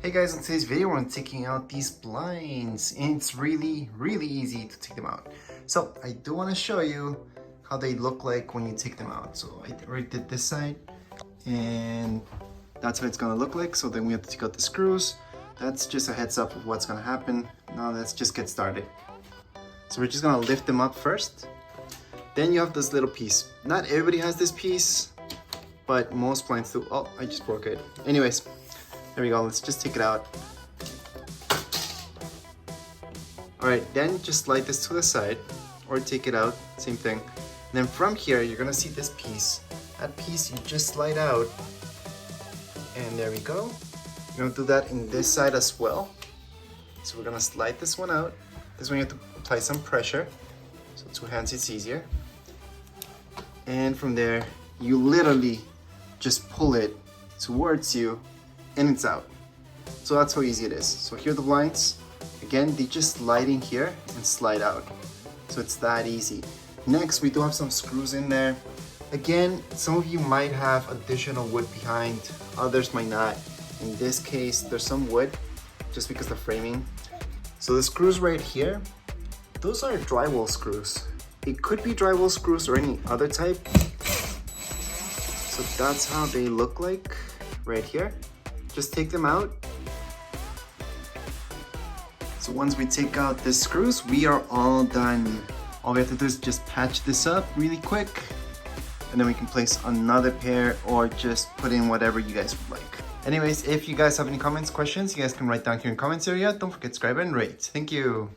Hey guys, in today's video we're taking out these blinds and it's really easy to take them out. So I do want to show you how they look like when you take them out. So I already did this side and that's what it's going to look like. So then we have to take out the screws. That's just a heads up of what's going to happen. Now let's just get started. So we're just going to lift them up first. Then you have this little piece. Not everybody has this piece, but most blinds do. Oh, I just broke it. Anyways, there we go, let's just take it out. All right, then just slide this to the side or take it out, same thing. And then from here, you're gonna see this piece. That piece you just slide out and there we go. You're gonna do that in this side as well. So we're gonna slide this one out. This one you have to apply some pressure. So 2 hands, it's easier. And from there, you literally just pull it towards you and it's out. So that's how easy it is. So here are the blinds. Again, they just slide in here and slide out. So it's that easy. Next, we do have some screws in there. Again, some of you might have additional wood behind, others might not. In this case, there's some wood just because the framing. So the screws right here, those are drywall screws. It could be drywall screws or any other type. So that's how they look like right here. Just take them out. So once we take out the screws, we are all done. All we have to do is just patch this up really quick, and then we can place another pair or just put in whatever you guys would like. Anyways, if you guys have any comments, questions, you guys can write down here in the comments area. Don't forget to subscribe and rate. Thank you.